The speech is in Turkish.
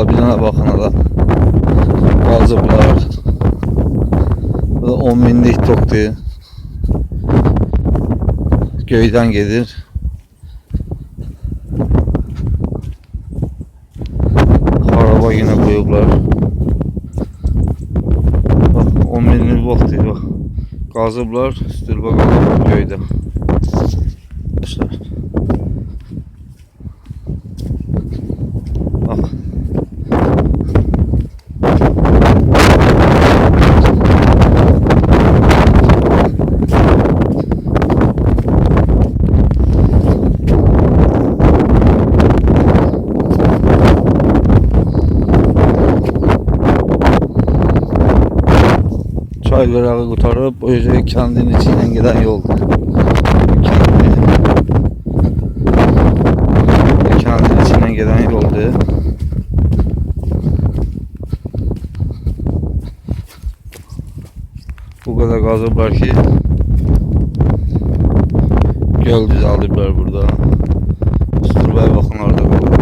olabilene bakın hala. Kazıblar. Bu da 10 minlik toktu. Göyden gelir. Araba yine koyublar. Bak 10 minlik vakti bak. Kazıblar. Üstül bakalım göyde. Arkadaşlar. Bak. Çay verağı kurtarıp öyle kendinin içinden giden yoldu. Kendinin içinden giden yoldu. Bu kadar gazı var ki göl düzeldirler burada. Usturbaya bakın orada.